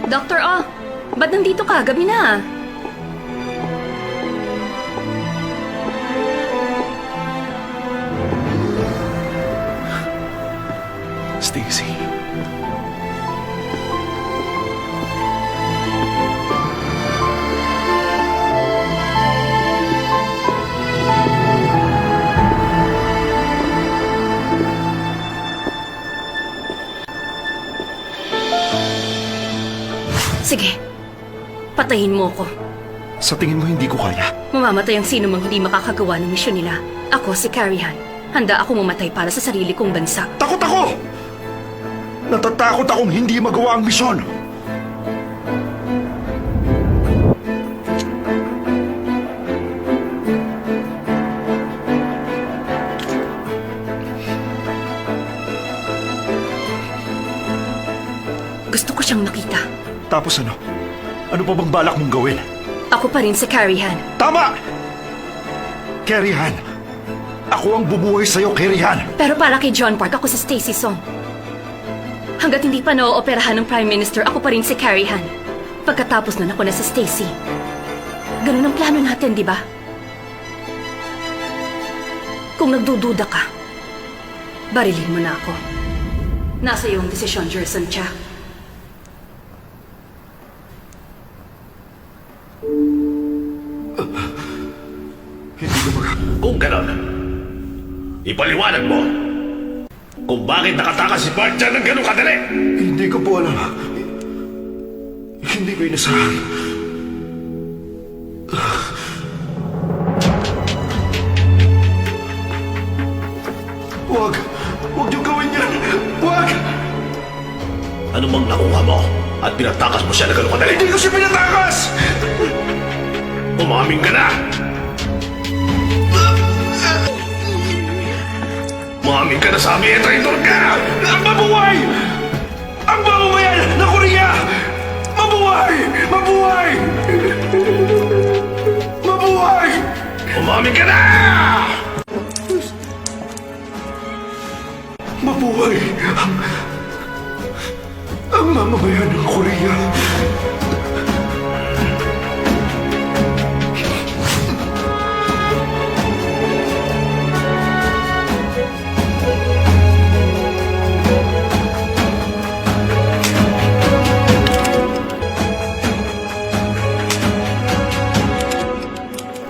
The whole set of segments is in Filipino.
Doktor Oh, ba't nandito ka? Gabi na. Stacy. Sige, patayin mo ko. Sa tingin mo hindi ko kaya? Mamamatay ang sino mang hindi makakagawa ng misyon nila. Ako si Carrie Han. Handa ako mamatay para sa sarili kong bansa. Takot ako! Natatakot akong hindi magawa ang misyon! Gusto ko siyang makita. Tapos ano? Ano pa bang balak mong gawin? Ako pa rin si Carrie Han. Tama! Carrie Han! Ako ang bumuhay sa'yo, Carrie Han! Pero para kay John Park, ako si Stacy Song. Hanggat hindi pa na-ooperahan ng Prime Minister, ako pa rin si Carrie Han. Pagkatapos nun, ako na si Stacy. Ganun ang plano natin, di ba? Kung nagdududa ka, barilin mo na ako. Nasa iyong desisyon, Jerson Cha. Hindi ko Kung gano'n, ipaliwanag mo kung bakit nakatakas si Bart dyan ng gano'ng kadali. Hindi ko po alam. Hindi ko inasahan. Huwag! Huwag niyong gawin yan! Huwag! Ano mang nakuha mo at pinatakas mo siya ng gano'ng kadali? Hindi ko siya pinatakas! Umamin ka na! Umamin ka na sa amin, traitor ka! Ang mabuhay! Ang mamamayan ng Korea! Mabuhay! Mabuhay! Mabuhay! Umamin ka na! Mabuhay! Ang mamamayan ng Korea!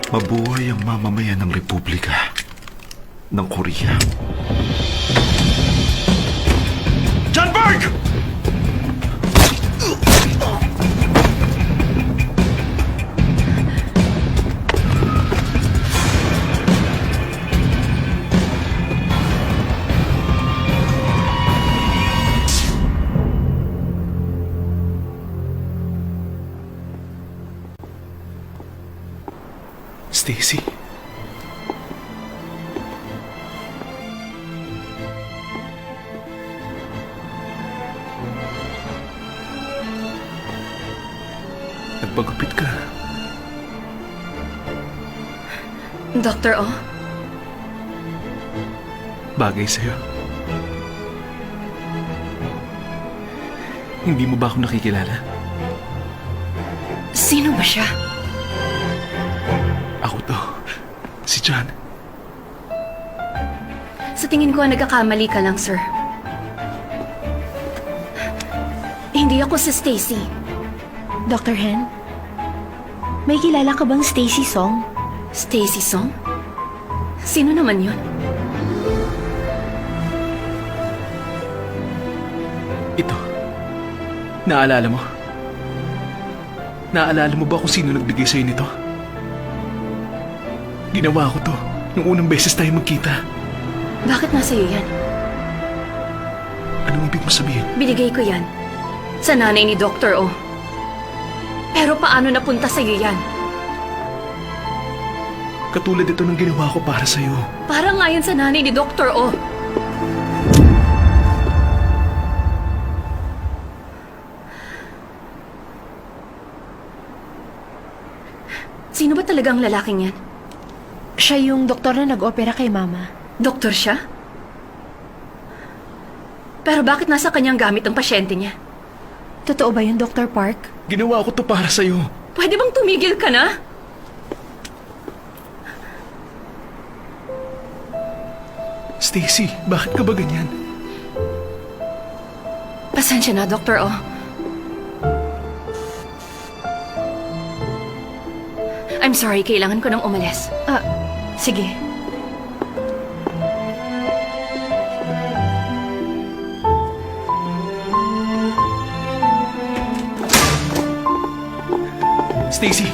Mabuhay ang mamamayan ng Republika ng Korea. John Park! Stacy. Nagpagupit ka. Dr. Oh, Bagay sa'yo. Hindi mo ba ako nakikilala? sino ba siya? Ako to. Si John. Sa tingin ko, nagkakamali ka lang, sir. Hindi ako si Stacy. Dr. Hen, may kilala ka bang Stacy Song? Stacy Song? Sino naman yun? Ito. Naalala mo? Naalala mo ba kung sino nagbigay sa'yo nito? Ginawa ko to nung unang beses tayo magkita. Bakit nasa iyo yan? Anong ibig mo sabihin? Binigay ko yan sa nanay ni Dr. Oh. Pero paano napunta sa iyo yan? Katulad ito ng ginawa ko para sa'yo. Para nga yan sa nanay ni Dr. Oh. Sino ba talagang lalaking yan? Siya yung doktor na nag-opera kay Mama. Doktor siya? Pero bakit nasa kanyang gamit ang pasyente niya? Totoo ba yun, Dr. Park? Ginawa ko to para sa'yo. Pwede bang tumigil ka na? Stacy, bakit ka ba ganyan? Pasensya na, Dr. O. I'm sorry, kailangan ko nang umalis. Sige. Stacy,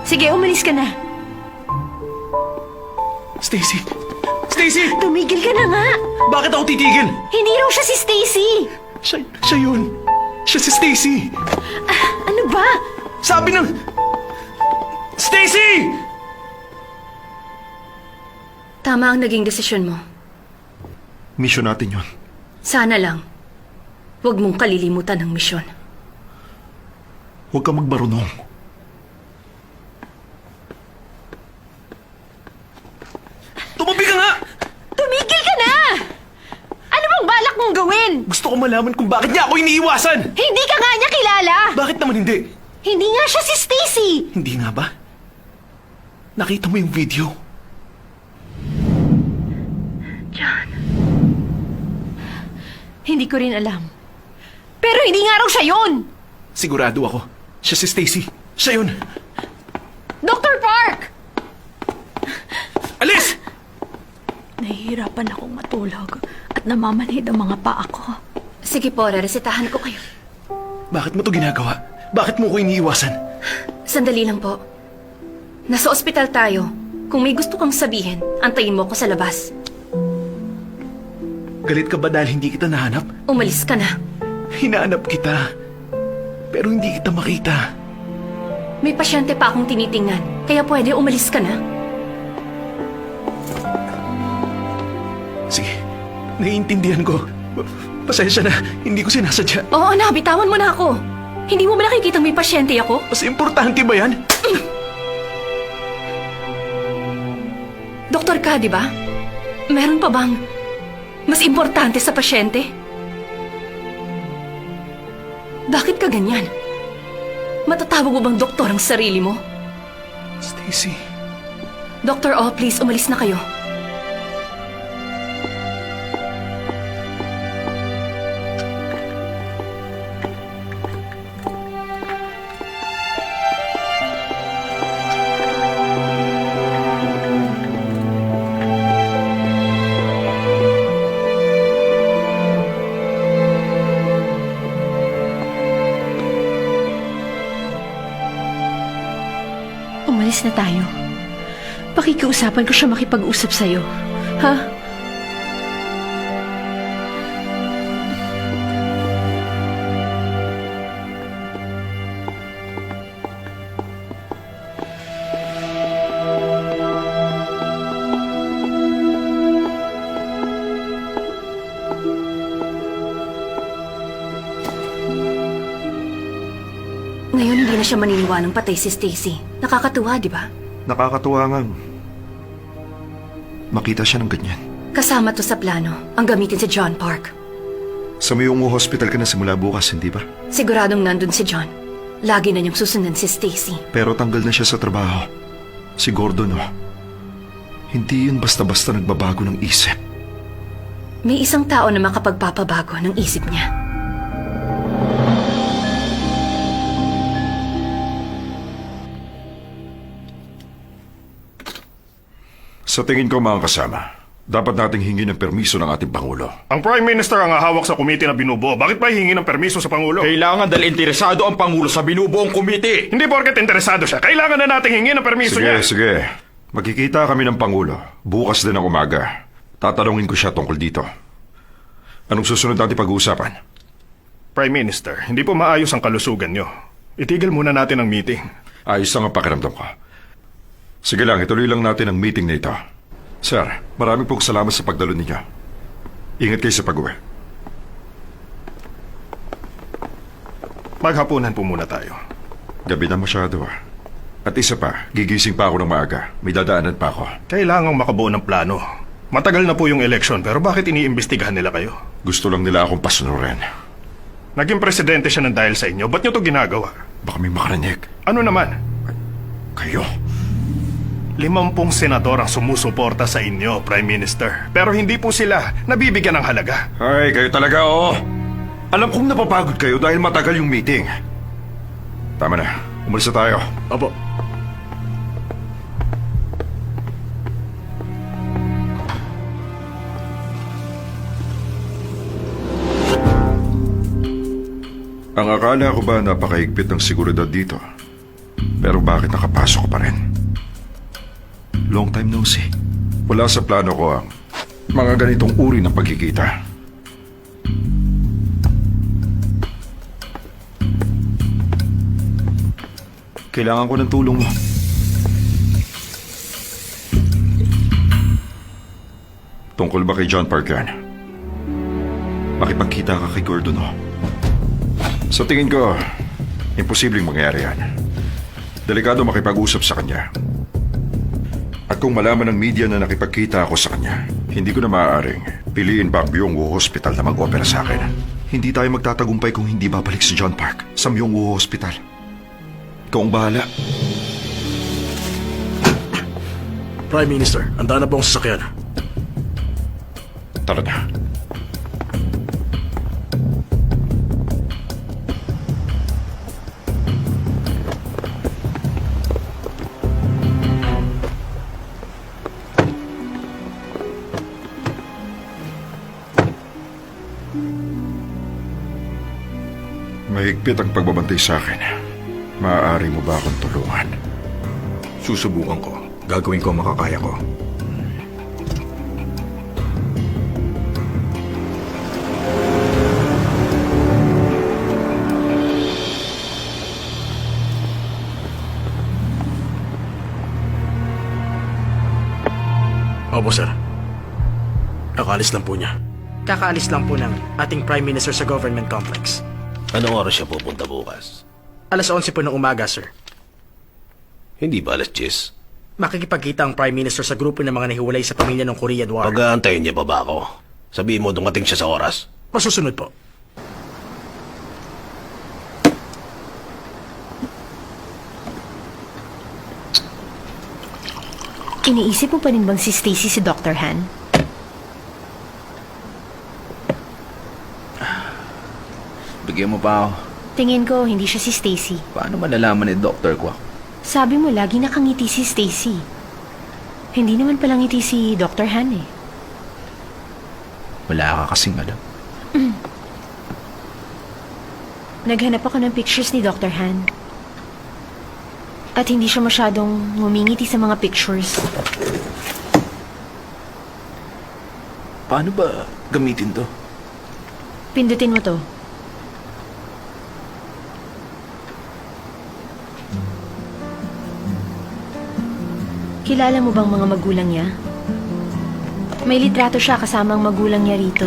Sige, umalis ka na. Stacy, Stacy! Tumigil ka na nga. Bakit ako titigil? Hindi raw siya si Stacy. Siya yun. Siya si Stacy. Ano ba? Sabi ng... Stacy! Tama ang naging desisyon mo. Misyon natin yon. Sana lang, huwag mong kalilimutan ng misyon. Huwag ka magmarunong. Tumabi ka nga! Tumigil ka na! Ano bang balak mong gawin? Gusto ko malaman kung bakit niya ako iniiwasan! Hindi ka nga niya kilala! Bakit naman hindi? Hindi nga siya si Stacy! Hindi nga ba? Nakita mo yung video? Hindi ko rin alam. Pero hindi nga raw siya yun! Sigurado ako. Siya si Stacy. Siya yun. Dr. Park! Alis! Nahihirapan akong matulog at namamanhid ang mga paa ko. Sige po, reresetahan ko kayo. Bakit mo to ginagawa? Bakit mo ko iniiwasan? Sandali lang po. Nasa ospital tayo. Kung may gusto kang sabihin, antayin mo ko sa labas. Galit ka ba dahil hindi kita nahanap? Umalis ka na. Hinahanap kita. Pero hindi kita makita. May pasyente pa akong tinitingnan, kaya pwede umalis ka na. Sige, naiintindihan ko. Pasensya na, hindi ko sinasadya. Oo na, bitawan mo na ako. Hindi mo ba nakikitang may pasyente ako? Mas importante ba yan? Doktor ka, di ba? Meron pa bang mas importante sa pasyente? Bakit ka ganyan? Matatawag mo bang doktor ang sarili mo? Stacy, Dr. O, please, umalis na kayo. Umalis na tayo. Pakikiusapan ko siya makipag-usap sa'yo. Ha? Ngayon hindi na siya maniniwalang patay si Stacy. Nakakatuwa, di ba? Nakakatuwa nga. Makita siya ng ganyan. Kasama to sa plano, ang gamitin si John Park. Sa Mayungo Hospital ka na simula bukas, hindi ba? Siguradong nandun si John. Lagi na niyang susundan si Stacy. Pero tanggal na siya sa trabaho. Si Gordon, oh. Hindi yun basta-basta nagbabago ng isip. May isang tao na makapagpapabago ng isip niya. Sa tingin ko, mga kasama, dapat nating hingi ng permiso ng ating Pangulo. Ang Prime Minister ang hawak sa komite na binubuo. Bakit ba hihingi ng permiso sa Pangulo? Kailangan dahil interesado ang Pangulo sa binubuong komite. Hindi porket interesado siya. Kailangan na nating hingi ng permiso niya. Sige. Magkikita kami ng Pangulo. Bukas din ng umaga. Tatanungin ko siya tungkol dito. Anong susunod natin pag-uusapan? Prime Minister, hindi po maayos ang kalusugan niyo. Itigil muna natin ang meeting. Ayos lang ang pakiramdam ko. Sige lang, ituloy lang natin ang meeting na ito. Sir, maraming pong salamat sa pagdalo ninyo. Ingat kayo sa pag-uwi. Maghapunan po muna tayo. Gabi na masyado ah. At isa pa, gigising pa ako ng maaga. May dadaanan pa ako. Kailangang makabuo ng plano. Matagal na po yung eleksyon, pero bakit iniimbestigahan nila kayo? Gusto lang nila akong pasunurin. Naging presidente siya ng dahil sa inyo. Ba't niyo to ginagawa? Baka may makarinig. Ano naman? Kayo. 50 senador ang sumusuporta sa inyo, Prime Minister. Pero hindi po sila nabibigyan ng halaga. Ay, kayo talaga, oo. Alam kong napapagod kayo dahil matagal yung meeting. Tama na. Umalis na tayo. Opo. Ang akala ko ba napakaigpit ng seguridad dito? Pero bakit nakapasok ka pa rin? Long time no see. Wala sa plano ko ang mga ganitong uri ng pagkikita. Kailangan ko ng tulong mo. Tungkol ba kay John Park yan? Makipagkita ka kay Gordon, oh. Sa tingin ko, imposibleng mangyari yan. Delikado makipag-usap sa kanya. At kung malaman ng media na nakipagkita ako sa kanya, hindi ko na maaaring piliin pa ang Byung-woo Hospital na mag-opera sa akin. Hindi tayo magtatagumpay kung hindi babalik si John Park sa Byung-woo Hospital. Ikaw ang bahala. Prime Minister, handa na po ang sasakyan. Tara na. Mahigpit ang pagbabantay sa akin. Maaari mo ba akong tulungan? Susubukan ko. Gagawin ko ang makakaya ko. Opo, sir. Kakaalis lang po niya. Kakaalis lang po ng ating Prime Minister sa government complex. Anong oras siya pupunta bukas? Alas 11 po ng umaga, sir. Hindi ba alas 10? Makikipagkita ang Prime Minister sa grupo ng mga nahiwalay sa pamilya ng Korean War. Pag-aantayin niya pa ba ako? Sabihin mo dumating siya sa oras. Masusunod po. Iniisip mo pa rin bang si Stacy si Dr. Han? Bigyan mo pa ako. Tingin ko, hindi siya si Stacy. Paano malalaman ni Dr. Kwak? Sabi mo, lagi nakangiti si Stacy. Hindi naman palang ngiti si Dr. Han eh. Wala ka kasing alam. Naghanap ako ng pictures ni Dr. Han. At hindi siya masyadong ngumingiti sa mga pictures. Paano ba gamitin to? Pindutin mo to. Kilala mo bang mga magulang niya? May litrato siya kasama ang magulang niya rito.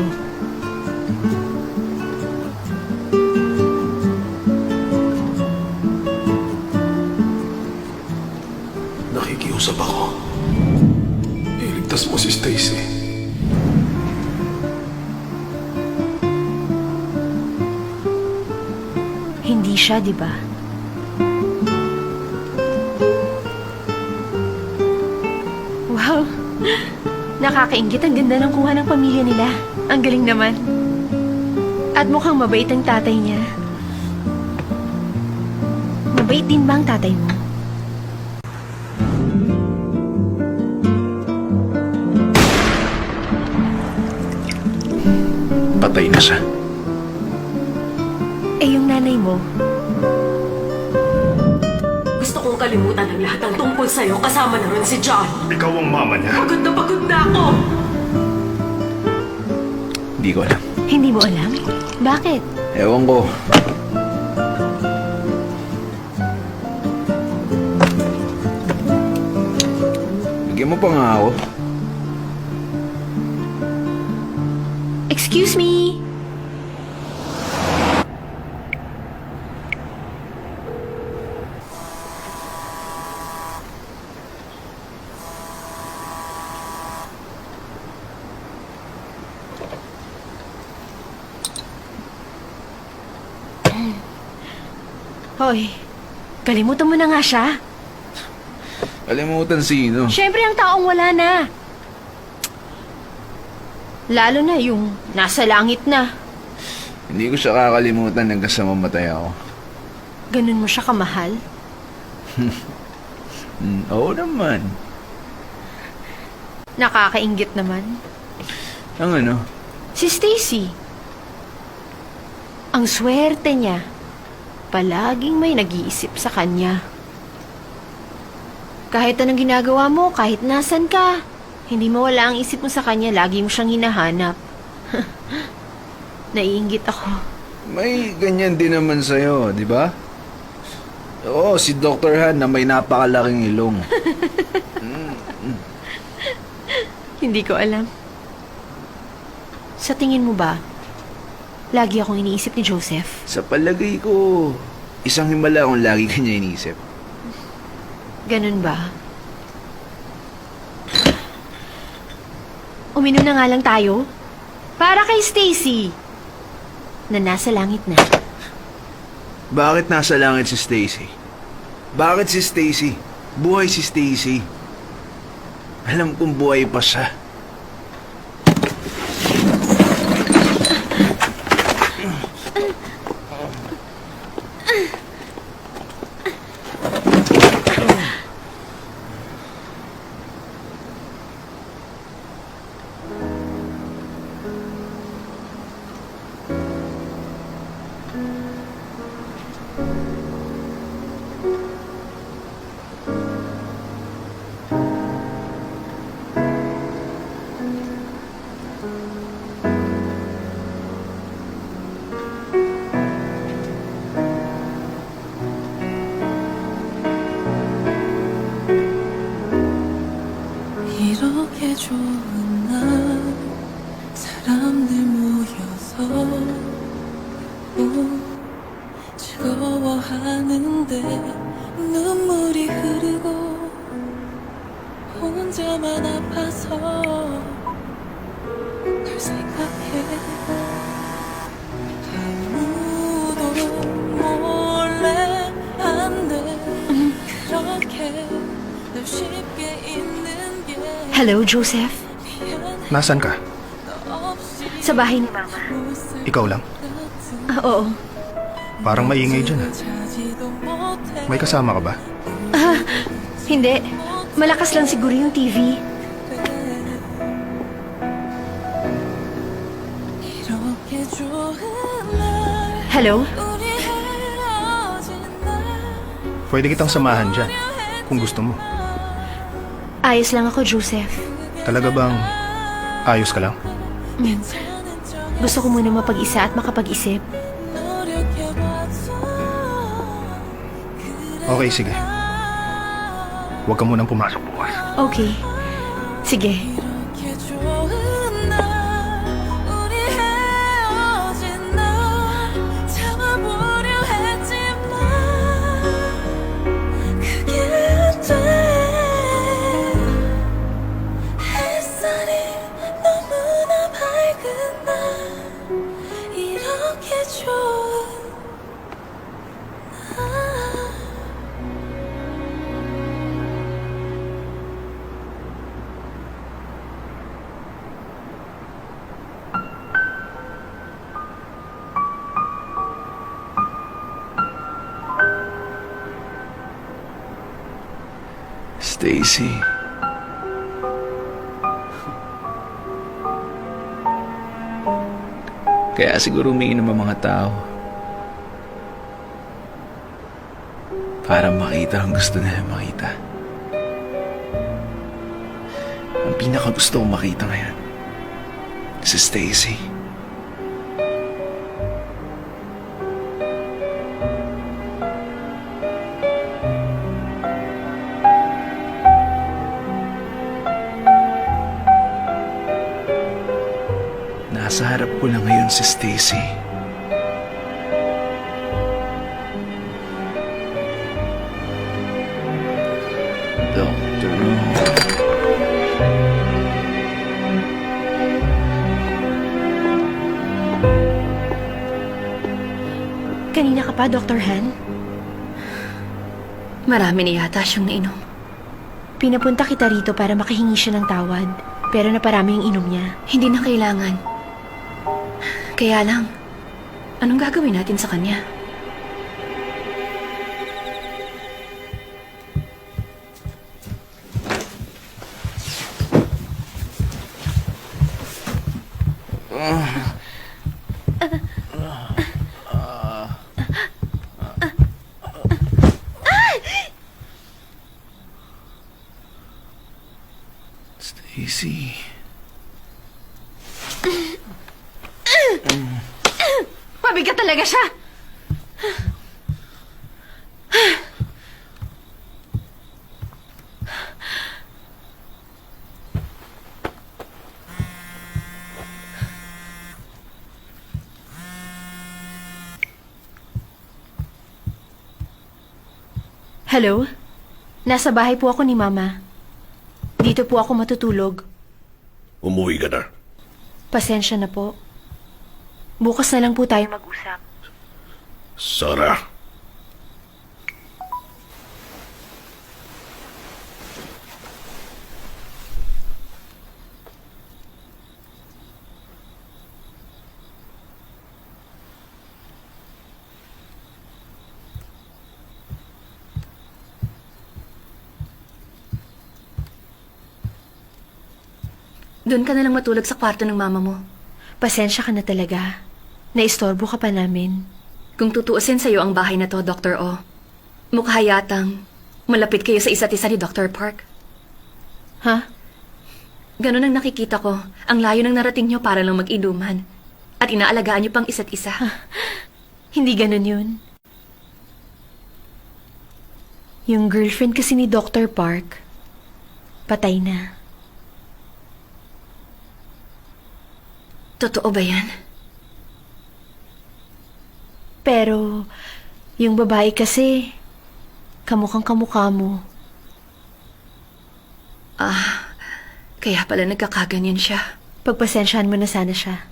Nakikiusap ako. Iligtas mo si Stacy. Hindi siya, di ba? Wow! Nakakaingit, ang ganda ng kuha ng pamilya nila. Ang galing naman. At mukhang mabait ang tatay niya. Mabait din ba ang tatay mo? Patay na siya. Eh, yung nanay mo, Gusto kong kalimutan ang lahat ng tungkol sa'yo kasama na rin si John. Ikaw ang mama niya. Pagod na ako! Hindi ko alam. hindi mo alam? Bakit? Ewan ko. Bigyan mo pa nga ako. Excuse me? Hoy, kalimutan mo na nga siya. Kalimutan sino? Siyempre ang taong wala na. Lalo na yung nasa langit na. Hindi ko siya kakalimutan hanggang sa mamatay ako. Ganun mo siya kamahal? Oo naman. Nakakainggit naman. Ang ano? Si Stacy. Ang swerte niya. Palaging may nag-iisip sa kanya. Kahit anong ginagawa mo, kahit nasan ka, hindi mawala ang isip mo sa kanya, lagi mo siyang hinahanap. Naiinggit ako. May ganyan din naman sa'yo, di ba? Oo, si Dr. Han na may napakalaking ilong. Hindi ko alam. Sa tingin mo ba, lagi akong iniisip ni Joseph? Sa palagay ko, isang himala akong lagi kanya inisip. Ganun ba? Uminom na nga lang tayo. Para kay Stacy, na nasa langit na. Bakit nasa langit si Stacy? Bakit si Stacy? Buhay si Stacy. Alam kong buhay pa siya. 이렇게 좋은 날 사람들 모여서 즐거워하는데 눈물이 흐르고 혼자만 아파서 널 생각해 아무도 몰래 안돼 그렇게 널 쉽게 잊는 게 Hello, Joseph. Nasaan ka? Sa bahay ni Mama. Ikaw lang? Oo. Parang maingay dyan. May kasama ka ba? Hindi. Malakas lang siguro yung TV. Hello? Pwede kitang samahan dyan, kung gusto mo. Ayos lang ako, Joseph. Talaga bang ayos ka lang? Gusto ko muna mapag-isa at makapag-isip. Okay, sige. Huwag ka munang pumasok bukas. Okay. Sige. Stacy. Kaya siguro umiinom ang mga tao. Para makita ang gusto nila makita. Ang pinakagusto kong makita ngayon, si Stacy. Nasa harap ko na ngayon si Stacy. Dr. Kanina ka pa, Dr. Han? Marami na yata siyang nainom. Pinapunta kita rito para makahingi siya ng tawad. Pero naparami yung inom niya. Hindi na kailangan. Kaya lang, anong gagawin natin sa kanya? Stacy. Mabigat talaga siya! Hello? Nasa bahay po ako ni Mama. Dito po ako matutulog. Umuwi ka na. Pasensya na po. Bukas na lang po tayo mag-usap. Sarah. Doon ka na lang matulog sa kwarto ng mama mo. Pasensya ka na talaga. Naistorbo ka pa namin. Kung tutuusin sa'yo ang bahay na to, Dr. O, mukha yatang malapit kayo sa isa't isa ni Dr. Park. Ha? Ganun ang nakikita ko. Ang layo ng narating nyo para lang mag-inuman. At inaalagaan nyo pang isa't isa. Hindi ganun yun. Yung girlfriend kasi ni Dr. Park, patay na. Totoo ba yan? Pero, yung babae kasi, kamukhang kamukha mo. Kaya pala nagkakaganyan siya. Pagpasensyahan mo na sana siya.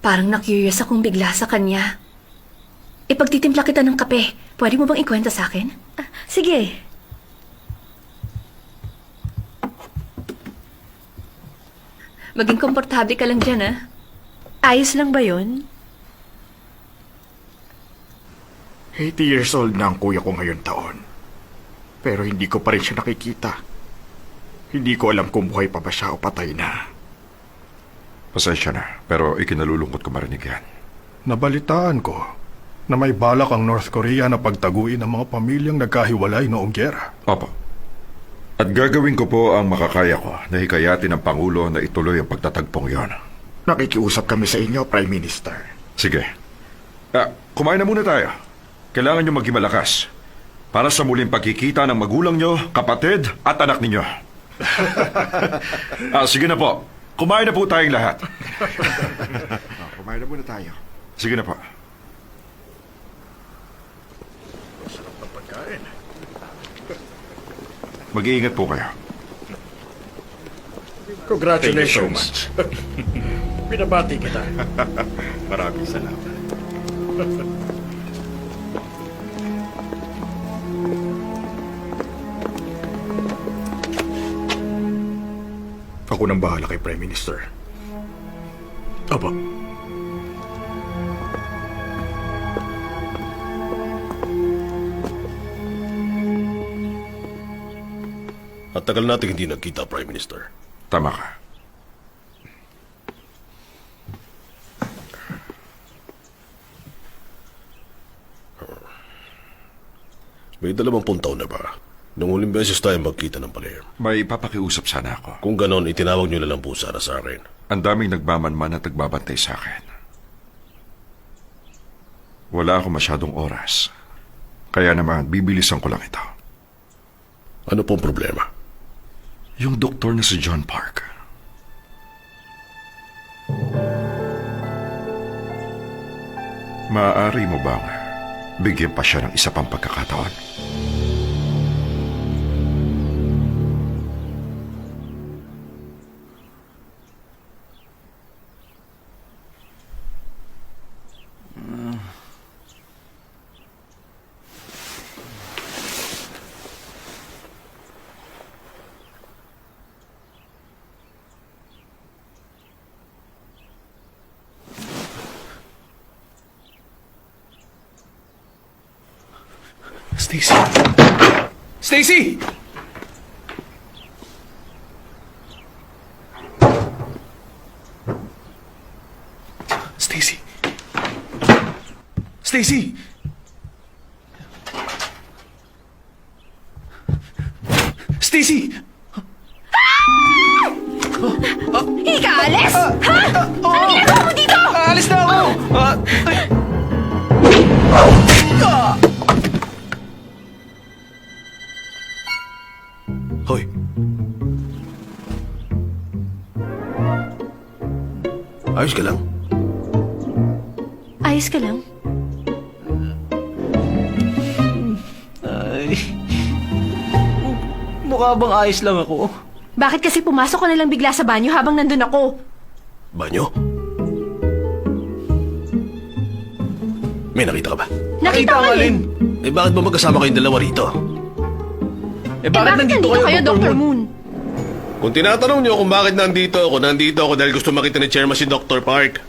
Parang na-curious akong bigla sa kanya. Ipagtitimpla kita ng kape. Pwede mo bang ikwenta sa akin? Sige. Maging komportable ka lang dyan, Ayos lang ba yun? 80 years old na ang kuya ko ngayon taon. Pero hindi ko pa rin siya nakikita. Hindi ko alam kung buhay pa ba siya o patay na. Pasensya na, pero ikinalulungkot ko marinig yan. Nabalitaan ko na may balak ang North Korea na pagtaguin ang mga pamilyang nagkahiwalay noong gyera. Opo. At gagawin ko po ang makakaya ko na hikayatin ng Pangulo na ituloy ang pagtatagpong yon. Nakikiusap kami sa inyo, Prime Minister. Sige. Kumain na muna tayo. Kailangan nyo maging malakas para sa muling pagkikita ng magulang nyo, kapatid at anak ninyo. Sige na po. Kumain na po tayong lahat. Kumain na muna tayo. Sige na po. Mag-iingat po kayo. Congratulations. Binabati kita. Maraming salamat. Ako nang bahala kay Prime Minister. Opo. At tagal natin hindi nagkita, Prime Minister. Tama ka. May 20 taon na ba? Nung huling beses tayo magkita ng palir. May papakiusap sana ako. Kung ganon, itinawag nyo na lang po sana sa akin. Ang daming nagmamanman at nagbabantay sa akin. Wala ako masyadong oras. Kaya naman, bibilisan ko lang ito. Ano pong problema? Yung doktor na si John Park. Maaari mo bang bigyan pa siya ng isa pang pagkakataon? Stacy! Stacy! Stacy! Stacy! Stacy! Ika, alis! Ha? Ano ginagawa mo dito? Alis na ako! Hoy. Ayos ka lang? Ayos ka lang? Ay. Mukha bang ayos lang ako? Bakit kasi pumasok ka na lang bigla sa banyo habang nandun ako? Banyo? May nakita ka ba? Nakita ko alin? Eh bakit ba magkasama kayong dalawa rito? Bakit nandito kayo, Dr. Moon? Kung tinatanong niyo kung bakit nandito ako dahil gusto makita ni Chairman si Dr. Park.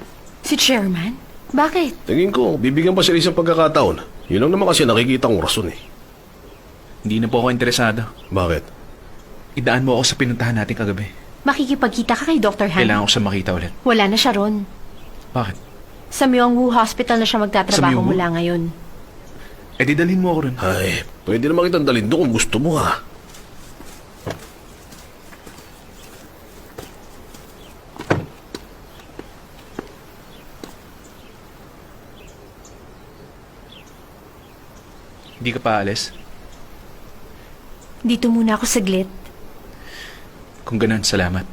Si Chairman? Bakit? Tingin ko, bibigyan pa sila isang pagkakataon. Yun lang naman kasi nakikita kong rason eh. Hindi na po ako interesado. Bakit? Idaan mo ako sa pinuntahan natin kagabi. Makikipagkita ka kay Dr. Han? Kailangan ko siya makita ulit. Wala na siya ron. Bakit? Sa Myungwoo Hospital na siya Sa magtatrabaho Myungwoo? mula ngayon. Eh di dalhin mo ako ron. Ay, pwede naman kitang dalhin doon kung gusto mo ha. Hindi ka pa alis? Dito muna ako saglit. Kung ganun, salamat.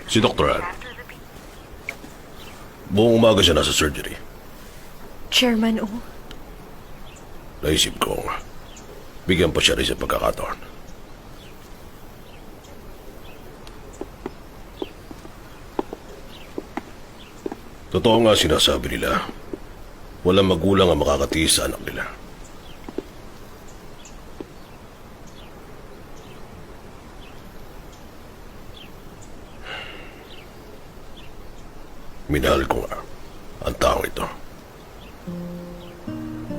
Si Dr. Han. Buong umaga siya nasa surgery. Chairman, oh. Naisip ko, bigyan pa siya rin sa pagkakataon. Totoo nga sinasabi nila, walang magulang ang makakatiis sa anak nila. Minahal ko nga ang taong ito.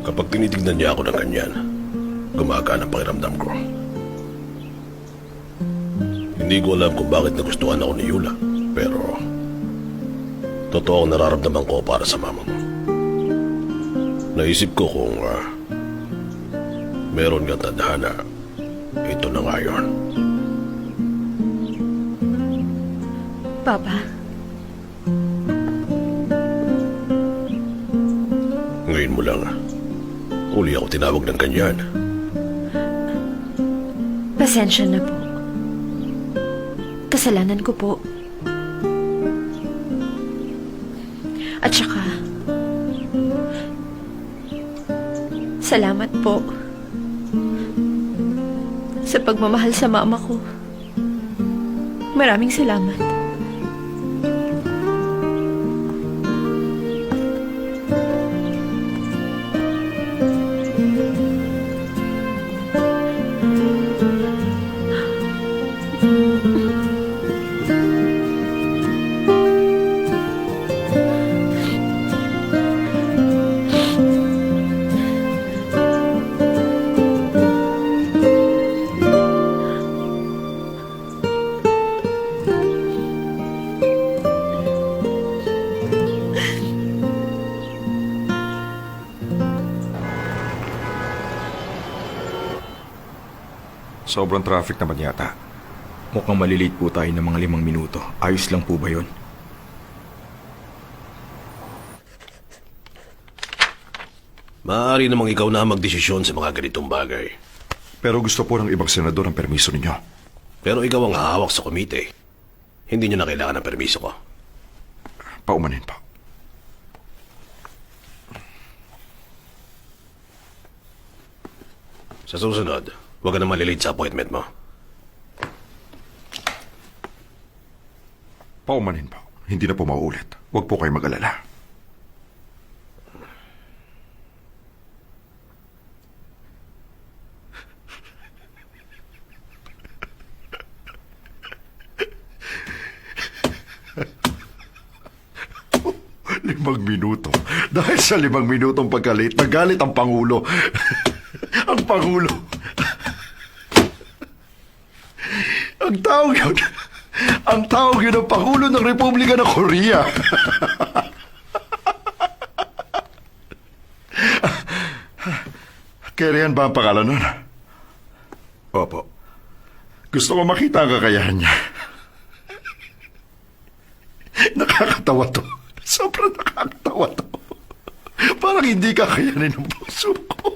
Kapag tinitignan niya ako ng ganyan, gumagaan ang pakiramdam ko. Hindi ko alam kung bakit nagustuhan ako ni Yula, pero totoo ang nararamdaman ko para sa mama mo. Naisip ko kung meron kang tadhana, ito na nga yun. Papa, ngayon mo lang, uli ako tinawag ng ganyan. pasensya na po. Kasalanan ko po. At saka, salamat po sa pagmamahal sa mama ko. Maraming salamat. Sobrang traffic naman yata. Mukhang malilate po tayo ng mga 5 minuto. Ayos lang po ba yun? Maaari namang ikaw na magdesisyon sa mga ganitong bagay. Pero gusto po ng ibang senador ang permiso ninyo. Pero ikaw ang hahawak sa komite. Hindi nyo na kailangan ng permiso ko. Paumanin po. Sa susunod, huwag ka na malilate sa appointment mo. Paumanin po. Hindi na po mauulit. Huwag po kayo mag-alala. Limang minuto. Dahil sa 5 minutong pagkalit, nagalit ang Pangulo. Ang Pangulo. Ang tawag yun ang Pangulo ng Republika ng Korea. Kerian ba ang pangalan nun? Opo. Gusto ko makita ang kakayahan niya. Nakakatawa to. Sobrang nakakatawa to. Parang hindi kakayanin ng puso ko.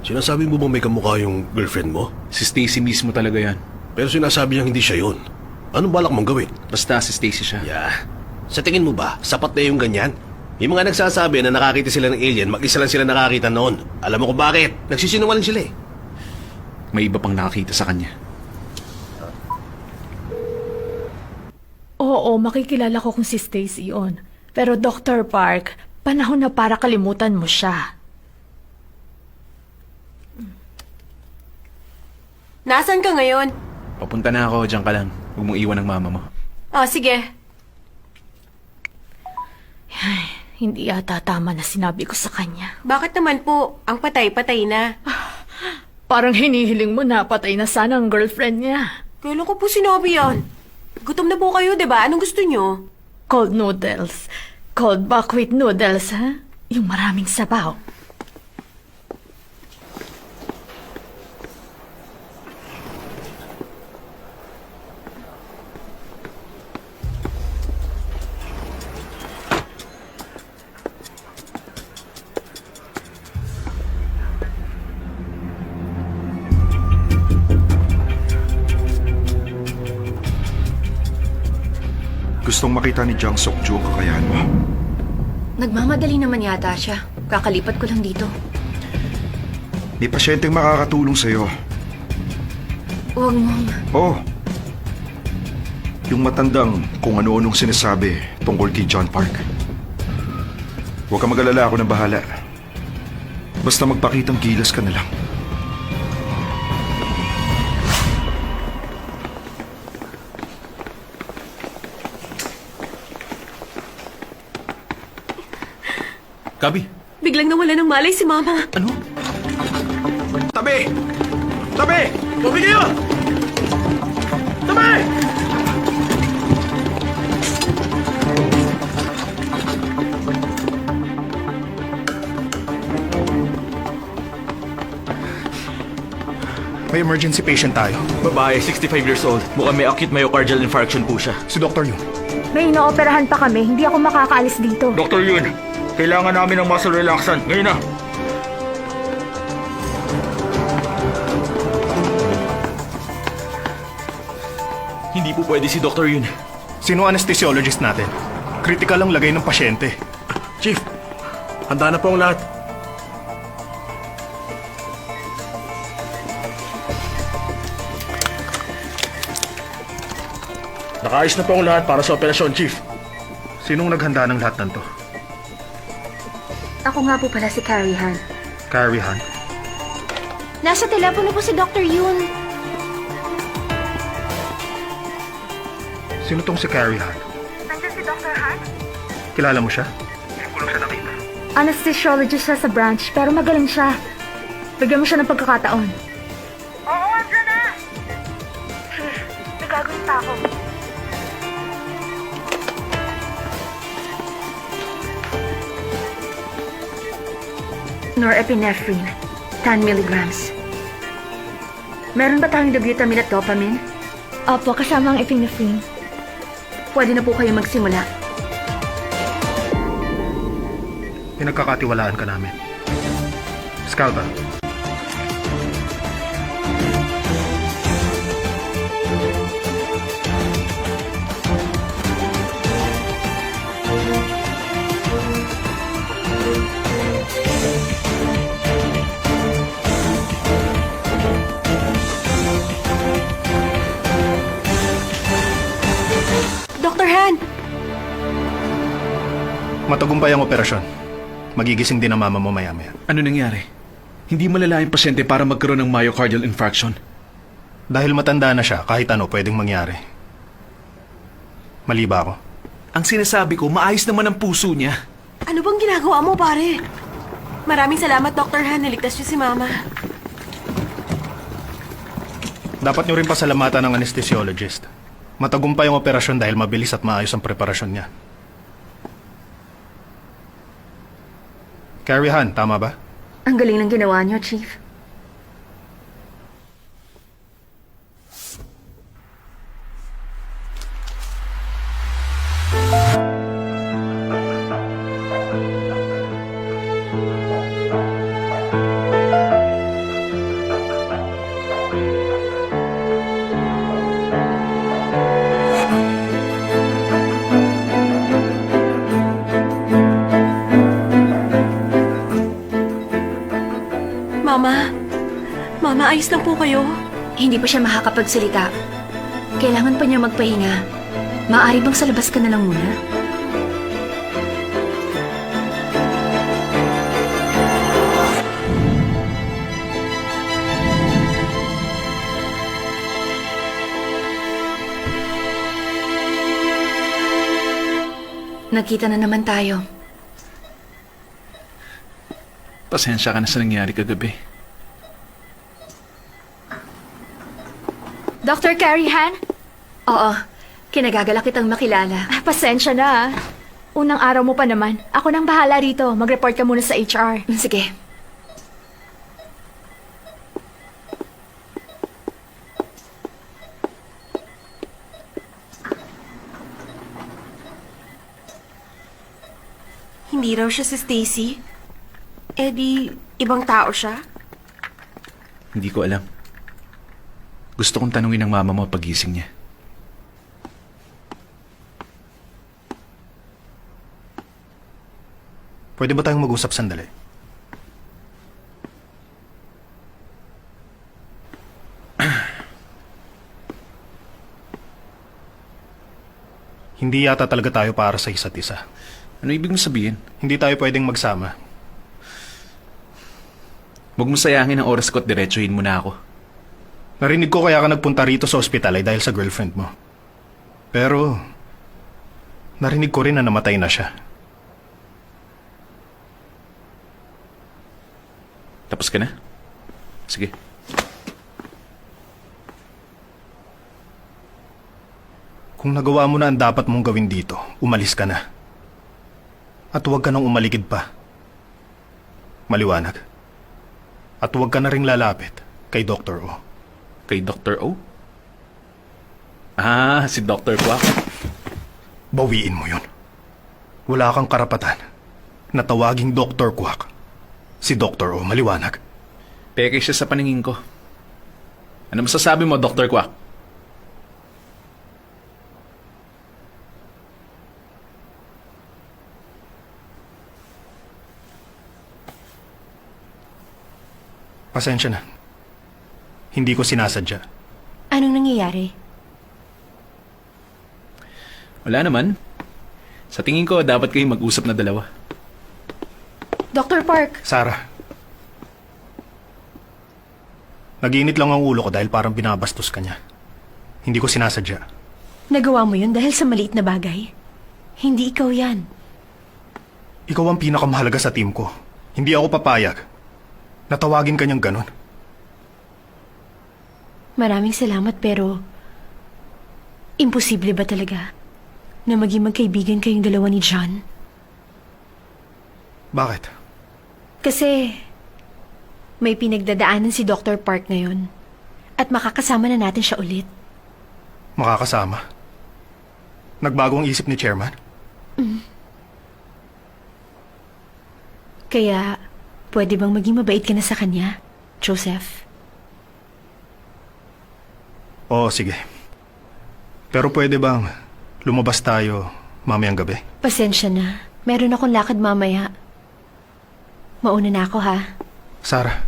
Sinasabi mo bang may kamukha yung girlfriend mo? Si Stacy mismo talaga yan. Pero sinasabi niyang hindi siya yun. Anong balak mong gawin? Basta si Stacy siya. Yeah. Sa tingin mo ba, sapat na yung ganyan? Yung mga nagsasabi na nakakita sila ng alien, mag-isa lang sila nakakita noon. Alam mo kung bakit? Nagsisinungaling sila eh. May iba pang nakakita sa kanya. Oo, makikilala ko kung si Stacy yun. Pero Dr. Park, panahon na para kalimutan mo siya. Nasaan ka ngayon? Papunta na ako, diyan ka lang. Huwag mong iwan ng mama mo. Oh, sige. Hindi yata tama na sinabi ko sa kanya. Bakit naman po? Ang patay-patay na. Parang hinihiling mo na patay na sana ang girlfriend niya. Kailan ko po sinabi yan? Gutom na po kayo, di ba? Anong gusto nyo? Cold noodles. Cold buckwheat noodles, ha? Yung maraming sabaw. Gustong makita ni Jang Sokju ang kakayahan mo. Nagmamadali naman yata siya. Kakalipat ko lang dito. May pasyenteng makakatulong sa'yo. Huwag mong... Oh. Yung matandang kung ano-anong sinasabi tungkol kay John Park. Huwag ka mag-alala, ako na bahala. Basta magpakitang gilas ka na lang. Gabi, Biglang nawala ng malay si Mama. ano? Tabi! Tabi! Tabi kayo! Tabi! May emergency patient tayo. Babae, 65 years old. Mukhang may acute myocardial infarction po siya. Si Dr. Yun. May inooperahan pa kami. Hindi ako makakaalis dito. Dr. Yun, kailangan namin ng muscle relaxant. Ngayon na. Hindi po pwede si Dr. Yun. Sino anesthesiologist natin? Critical ang lagay ng pasyente. Chief, handa na po ang lahat. Nakaayos na po ang lahat para sa operasyon, Chief. Sinong naghanda ng lahat ng to? Ako nga po pala si Carrie Han. Carrie Han. Nasa telepono po si Dr. Yun. Sino tong si Carrie Han? Nandiyan si Dr. Han? Kilala mo siya? Anesthesiologist siya sa branch, pero magaling siya. Bigyan mo siya ng pagkakataon. Oo, andyan na! Chief, may gagawin pa ako. Norepinephrine, 10 milligrams. Meron ba tayong dobutamine at dopamine? Opo, kasama ang epinephrine. Pwede na po kayo magsimula. Pinagkakatiwalaan ka namin. Scalpa. Dr. Han! Matagumpay ang operasyon. Magigising din ang mama mo maya-maya. Ano nangyari? Hindi malala yung pasyente para magkaroon ng myocardial infarction. Dahil matanda na siya, kahit ano pwedeng mangyari. Mali ba ako? Ang sinasabi ko, maayos naman ang puso niya. Ano bang ginagawa mo, pare? Maraming salamat, Dr. Han. Niligtas niyo si Mama. Dapat niyo rin pasalamatan ng anesthesiologist. Matagumpay ang operasyon dahil mabilis at maayos ang preparasyon niya. Carrie Han, tama ba? Ang galing ng ginawa niyo, Chief. Mama? Mama, ayos lang po kayo? Hindi pa siya makakapagsalita. Kailangan pa niya magpahinga. Maaari bang sa labas ka na lang muna? Nagkita na naman tayo. Pasensya ka na sa nangyari kagabi. Dr. Carrie Han? Oo, kinagagala kitang makilala. Pasensya na. Unang araw mo pa naman. Ako nang bahala rito. Mag-report ka muna sa HR. Sige. Hindi raw siya si Stacy. Eh di, ibang tao siya? Hindi ko alam. Gusto kong tanungin ng mama mo pagising niya. Pwede ba tayong mag-usap sandali? Hindi yata talaga tayo para sa isa't isa. Ano ibig mo sabihin? Hindi tayo pwedeng magsama. Huwag mo sayangin ang oras ko at diretsuhin mo na ako. Narinig ko kaya ka nagpunta rito sa ospital ay dahil sa girlfriend mo. Pero, narinig ko rin na namatay na siya. Tapos ka na? Sige. Kung nagawa mo na ang dapat mong gawin dito, umalis ka na. At huwag ka nang umaligid pa. Maliwanag. At huwag ka na ring lalapit kay Dr. O. Kay Dr. O? Ah, si Dr. Kwak. Bawiin mo yun. Wala kang karapatan na tawaging Dr. Kwak. Si Dr. O, maliwanag. Peke siya sa paningin ko. Ano masasabi mo, Dr. Kwak? Pasensya na. Hindi ko sinasadya. Anong nangyayari? Wala naman. Sa tingin ko, dapat kayong mag-usap na dalawa. Dr. Park, Sarah. Nag-iinit lang ang ulo ko dahil parang binabastos ka niya. Hindi ko sinasadya. Nagawa mo yun dahil sa maliit na bagay? Hindi ikaw yan. Ikaw ang pinakamahalaga sa team ko. Hindi ako papayag. Natawagin ka niyang ganon. Maraming salamat pero... Imposible ba talaga na maging magkaibigan kayong dalawa ni John? Bakit? Kasi may pinagdadaanan si Dr. Park ngayon at makakasama na natin siya ulit. Makakasama? Nagbago ang isip ni Chairman? Kaya, pwede bang maging mabait ka na sa kanya, Joseph? Oo, sige. Pero pwede bang lumabas tayo mamayang gabi? Pasensya na. Meron akong lakad mamaya. Mauna na ako, ha? Sarah.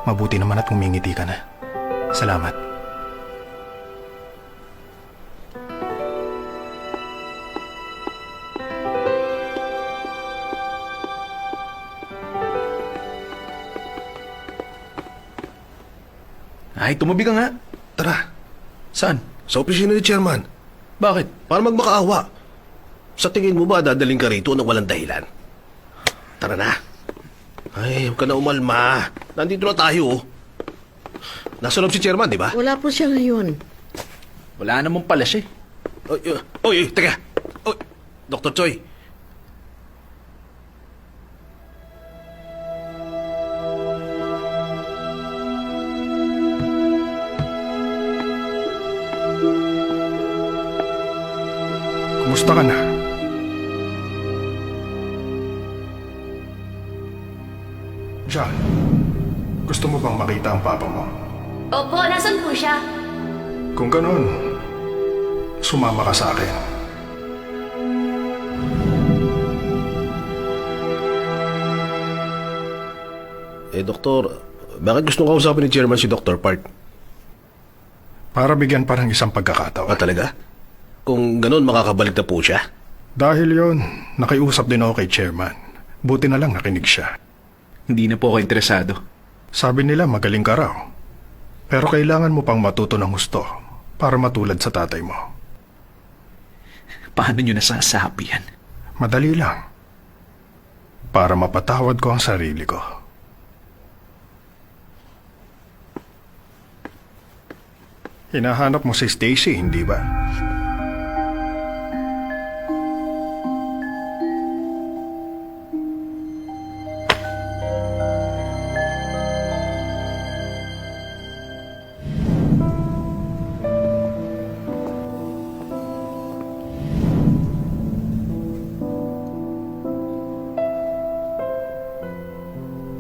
Mabuti naman at humingiti ka na. Salamat. Ay, tumabi ka nga. Tara, Saan? sa opisina ni Chairman. Bakit? Para magmakaawa. Sa tingin mo ba dadaling ka rito na walang dahilan? Tara na. Ay, huwag ka na umalma. Nandito na tayo. Nasa loob si Chairman, di ba? Wala po siya ngayon. Wala naman pala siya. Oy, teka. Oy, Dr. Choi. Kumusta ka na? John, gusto mo bang makita ang papa mo? Opo, nasan po siya? Kung ganon, sumama ka sa akin. Doktor, bakit gusto kong kausapin ni Chairman si Dr. Park? Para bigyan pa ng isang pagkakataon. Talaga? Kung ganun, makakabalik na po siya? Dahil yon, nakiusap din ako kay Chairman. Buti na lang nakinig siya. Hindi na po ako interesado. Sabi nila magaling ka raw. Pero kailangan mo pang matuto ng husto para matulad sa tatay mo. Paano nyo nasasabi yan? Madali lang. Para mapatawad ko ang sarili ko. Hinahanap mo si Stacy, hindi ba?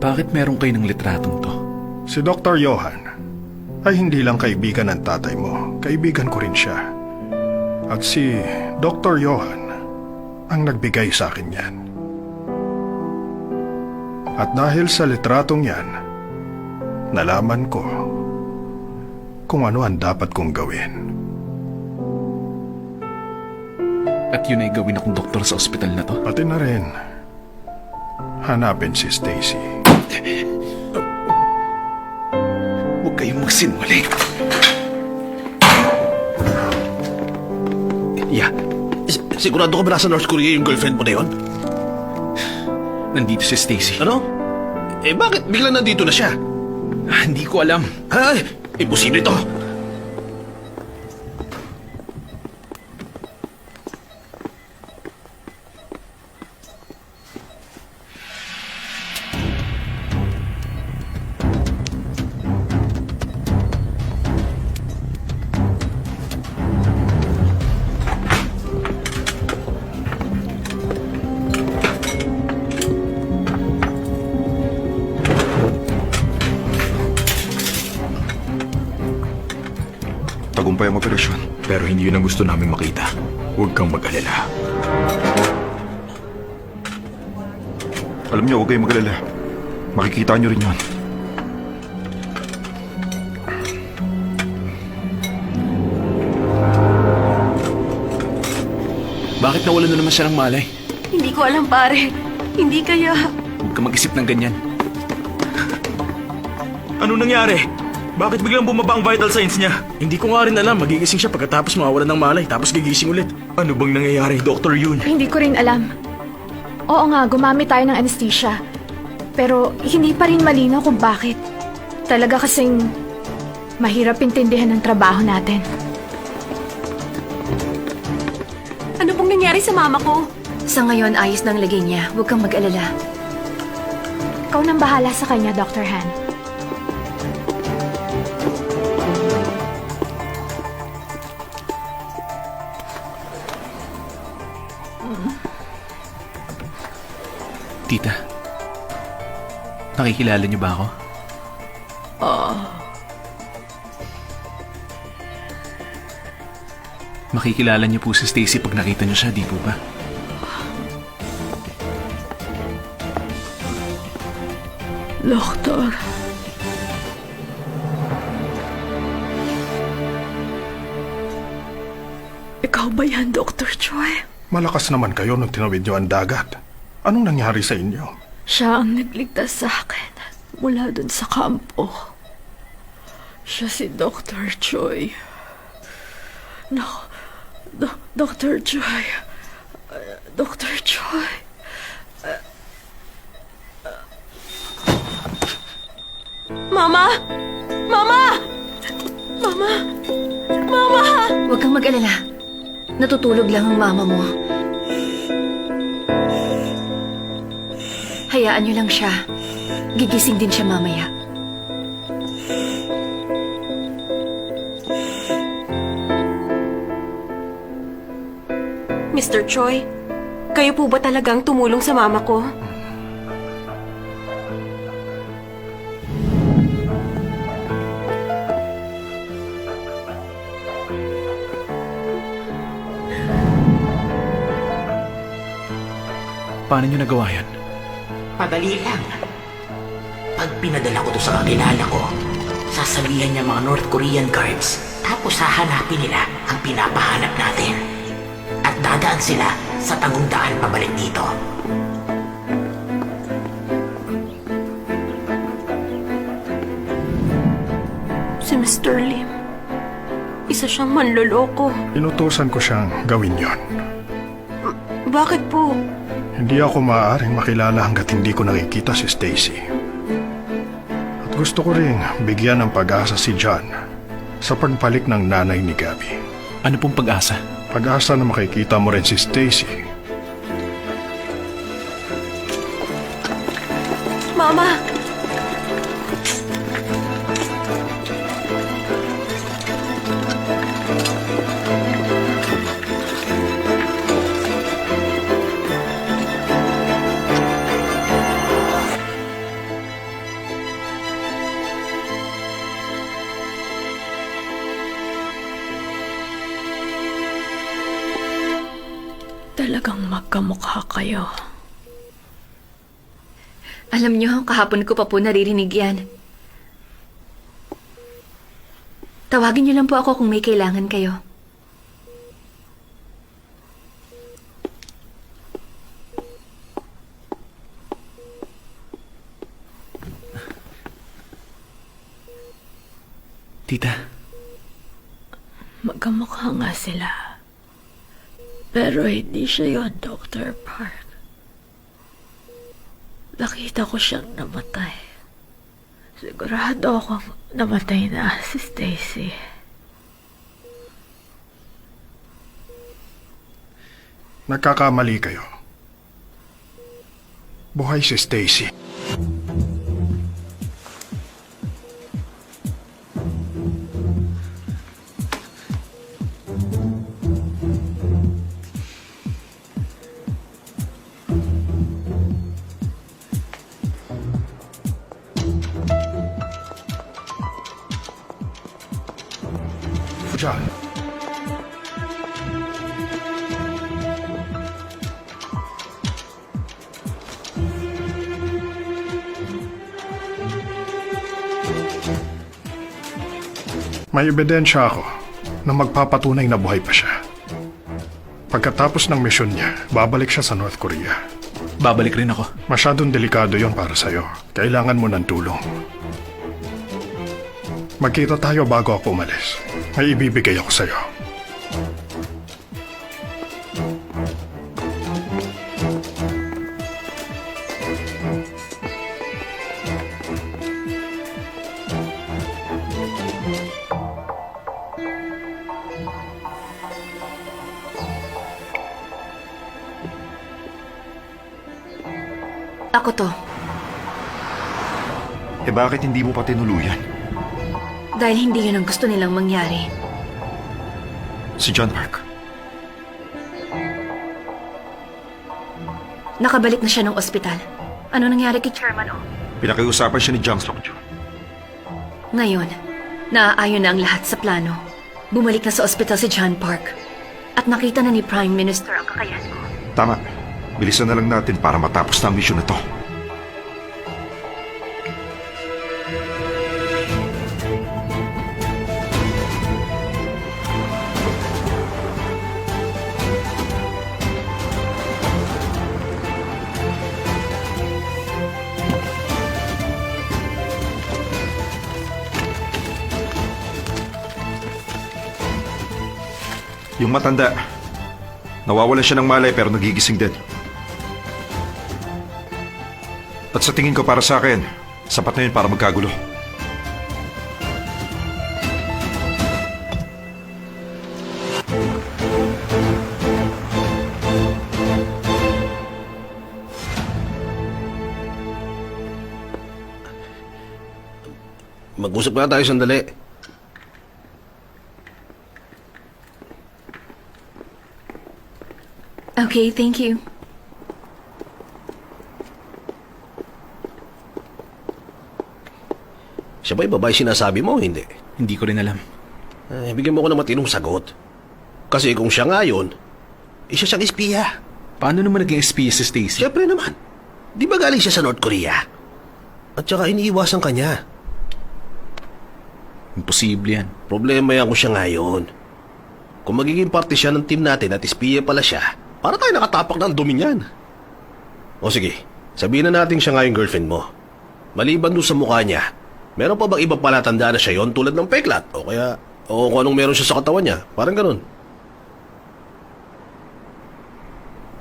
Bakit meron kayo ng litratong to? Si Dr. Johan ay hindi lang kaibigan ng tatay mo, kaibigan ko rin siya. At si Dr. Johan ang nagbigay sa akin yan. At dahil sa litratong yan, nalaman ko kung ano ang dapat kong gawin. At yun ay gawin akong doktor sa ospital na to? Pati na rin, hanapin si Stacy. Huwag kayong magsinungaling. Sigurado ka ba nasa North Korea yung girlfriend mo na yun? Nandito si Stacy. Ano? Bakit biglang nandito na siya? Hindi ko alam. Ay, imposible ito. Tagumpay ang operasyon. Pero hindi yun ang gusto namin makita. Huwag kang mag-alala. Alam niyo, huwag kayong mag-alala. Makikita niyo rin yun. Bakit nawalan na naman siya ng malay? Hindi ko alam, pare. Hindi kaya... Huwag ka mag-isip ng ganyan. Ano nangyari? Bakit biglang bumaba ang vital signs niya? Hindi ko nga rin alam. Magigising siya pagkatapos mawawalan ng malay, tapos gigising ulit. Ano bang nangyayari, Dr. Yun? Hindi ko rin alam. Oo nga, gumamit tayo ng anesthesia. Pero hindi pa rin malinaw kung bakit. Talaga kasing mahirap intindihan ng trabaho natin. Ano pong nangyari sa mama ko? Sa ngayon, ayos na ang lagay niya. Huwag kang mag-alala. Ikaw nang bahala sa kanya, Dr. Han. Tita, nakikilala niyo ba ako? Makikilala niyo po si Stacy pag nakita niyo siya, di po ba? Doktor. Ikaw ba yan, Dr. Choi? Malakas naman kayo nung tinawid niyo ang dagat. Anong nangyari sa inyo? Siya ang nagligtas sa akin mula dun sa kampo. Siya si Dr. Choi. No, Dr. Choi. Dr. Choi. Mama! Mama! Mama! Mama! Huwag kang mag-alala. Natutulog lang ang mama mo. Hayaan niyo lang siya. Gigising din siya mamaya. Mr. Choi, kayo po ba talagang tumulong sa mama ko? Paano niyo nagawa yan? Madali lang. Pag pinadala ko to sa kakilala ko, sasabihan niya mga North Korean guards, tapos hahanapin nila ang pinapahanap natin. At dadaan sila sa tagong daan pabalik dito. Si Mr. Lim, isa siyang manloloko. Inutusan ko siyang gawin yon. Bakit po? Hindi ako maaaring makilala hanggat hindi ko nakikita si Stacy. At gusto ko ring bigyan ng pag-asa si John sa pagbalik ng nanay ni Gabby. Ano pong pag-asa? Pag-asa na makikita mo rin si Stacy. Mama! Talagang magkamukha kayo. Alam niyo, kahapon ko pa po naririnig yan. Tawagin niyo lang po ako kung may kailangan kayo. Tita, Magkamukha nga sila. Pero hindi siya yon, Dr. Park. Nakita ko siyang namatay. Sigurado akong namatay na si Stacy. Nagkakamali kayo. Buhay si Stacy. John. May ebidensya ako na magpapatunay na buhay pa siya. Pagkatapos ng misyon niya, babalik siya sa North Korea. babalik rin ako. Masyadong delikado yon para sa'yo. Kailangan mo ng tulong. Magkita tayo bago ako umalis. May ibibigay ako sa'yo. Ako to. Eh bakit hindi mo pa tinuluyan? Dahil hindi yun ang gusto nilang mangyari. Si John Park. Nakabalik na siya ng ospital. Ano nangyari kay Chairman O? Pinakiusapan siya ni Jang Sokju. Ngayon, naaayon na ang lahat sa plano. Bumalik na sa ospital si John Park. At nakita na ni Prime Minister ang kakayahan ko. Tama. Bilisan na lang natin para matapos na ang misyon na to. Yung matanda, nawawala siya ng malay pero nagigising din. At sa tingin ko para sa akin, sapat na yun para magkagulo. Mag-usap nga tayo sandali. Okay, thank you. Siya ba yung babae sinasabi mo o hindi? Hindi ko rin alam. Bigyan mo ko ng matinong sagot. Kasi kung siya nga yun, isa siyang espiya. Paano naman naging espiya si Stacy? Siyempre naman. Di ba galing siya sa North Korea? At saka iniiwasan ka niya. Imposible yan. Problema yan kung siya nga yun. Kung magiging parte siya ng team natin at espiya pala siya, para tayo nakatapak ng dumi niyan. O sige, sabihin na natin siya nga yung girlfriend mo. Maliban doon sa mukha niya, meron pa bang ibang palatandaan na siya yon tulad ng peklat? O kaya, o kung anong meron siya sa katawan niya? Parang ganun.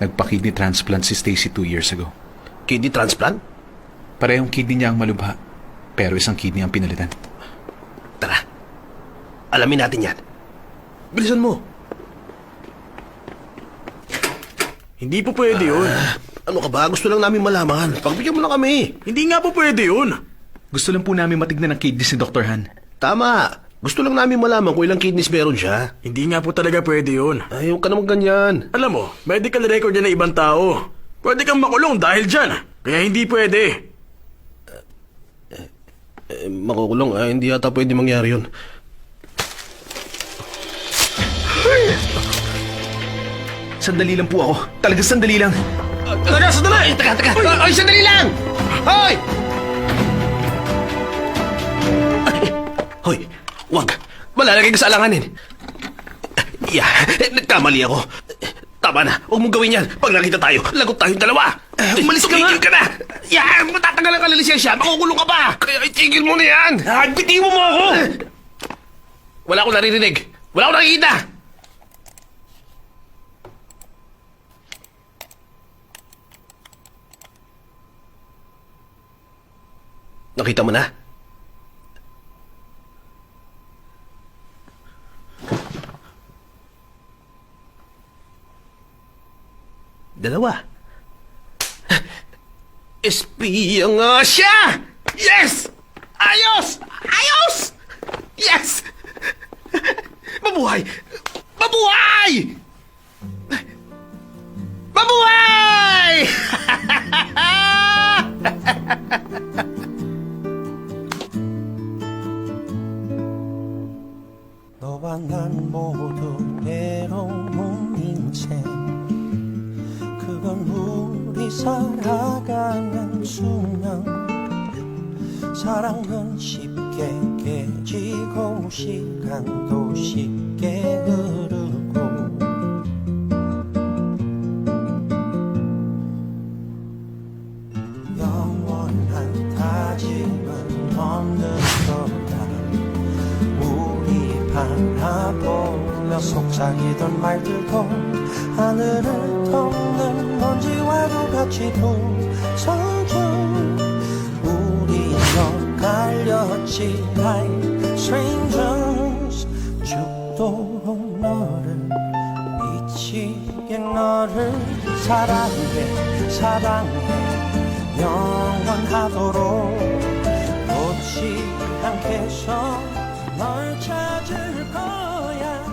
Nagpa-kidney transplant si Stacy 2 years ago. Kidney transplant? Parehong kidney niya ang malubha, pero isang kidney ang pinalitan. Tara, alamin natin yan. Bilisan mo. Hindi po pwede yun. Ano ka ba? Gusto lang namin malaman. Pagbigyan mo na kami. Hindi nga po pwede yun. Gusto lang po namin matignan ang kidneys ni Dr. Han. Tama. Gusto lang namin malaman kung ilang kidneys meron siya. Hindi nga po talaga pwede yun. Ayaw ka naman ganyan. Alam mo, medical record yan ng ibang tao. Pwede kang makulong dahil dyan. Kaya hindi pwede. Makukulong. Hindi yata pwede mangyari yun. Sandali lang po ako. Talagang sandali lang. Teka, sandali! Teka! Ay, sandali lang! Hoy! Hoy, wag. Malalagay ka sa alanganin. Nagkamali ako. Tama na, huwag mong gawin yan. Pag nakita tayo, lagot tayong dalawa. Umalis ka nga. Ka na. Matatagalan ka ng lisensya. Makukulong ka pa. Kaya itigil mo na yan. Bitiwan mo ako. Wala akong naririnig. Wala akong nakikita. Nakita mo na? Dalawa. Espiya nga siya! Yes! Ayos! Ayos! Yes! Mabuhay! Mabuhay! Mabuhay! 너와 난 모두 외로운 인생 그건 우리 살아가는 수명 사랑은 쉽게 깨지고 시간도 쉽게 흐르고 영원한 다짐은 없는 거야 우리 바라보며 속삭이던 말들도 하늘을 덮는 먼지와도 같이 부서져 우리 엇갈렸지 like strangers 죽도록 너를 미치게 너를 사랑해 사랑해 영원하도록 놓지 않겠어 널 찾을 거야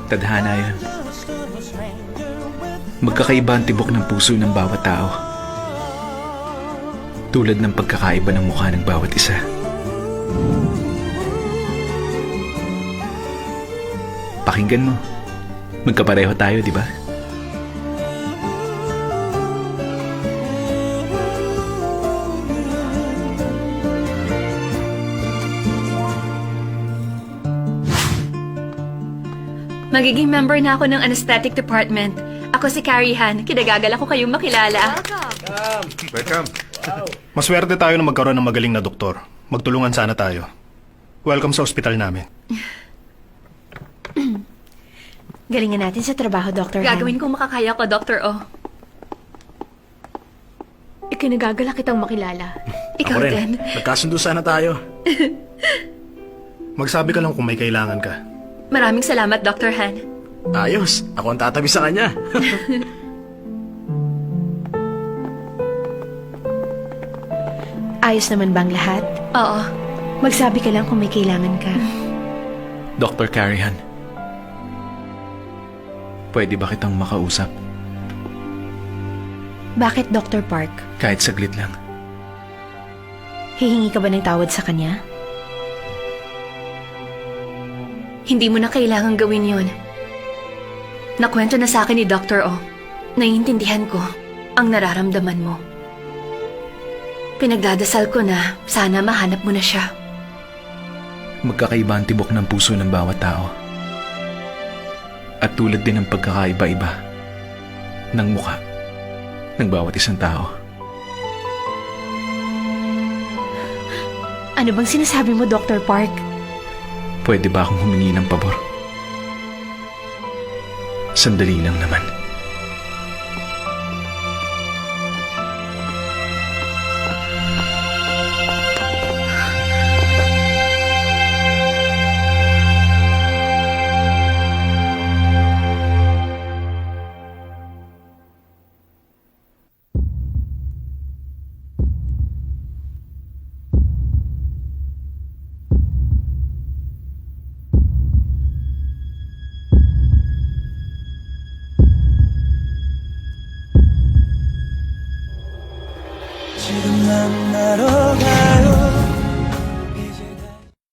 Tadhana yan. Magkakaiba ang tibok ng puso ng bawat tao. Tulad ng pagkakaiba ng mukha ng bawat isa. Pakinggan mo. Magkapareho tayo, di ba? Magiging member na ako ng anesthetic department. Ako si Carrie Han. Kinagagal ako kayong makilala. Welcome. Maswerte tayo na magkaroon ng magaling na doktor. Magtulungan sana tayo. Welcome sa ospital namin. Galingan natin sa trabaho, Dr. Han. Gagawin kong makakaya ko, Dr. O. Ikinagagala kitang makilala. Ikaw Ako rin. din. Nagkasundo sana tayo. Magsabi ka lang kung may kailangan ka. Maraming salamat, Dr. Han. Ayos. Ako ang tatabi sa kanya. Ayos naman bang lahat? Oo. Magsabi ka lang kung may kailangan ka. Dr. Carrihan. Pwede ba kitang makausap? Bakit, Dr. Park? Kahit saglit lang. Hihingi ka ba ng tawad sa kanya? Hindi mo na kailangang gawin yun. Nakwento na sa akin ni Dr. O. Naiintindihan ko ang nararamdaman mo. Pinagdadasal ko na sana mahanap mo na siya. Magkakaiba ang tibok ng puso ng bawat tao. At tulad din ng pagkakaiba-iba ng mukha ng bawat isang tao. Ano bang sinasabi mo, Dr. Park? Pwede ba akong humingi ng pabor? Sandali lang naman. 지금 난 나로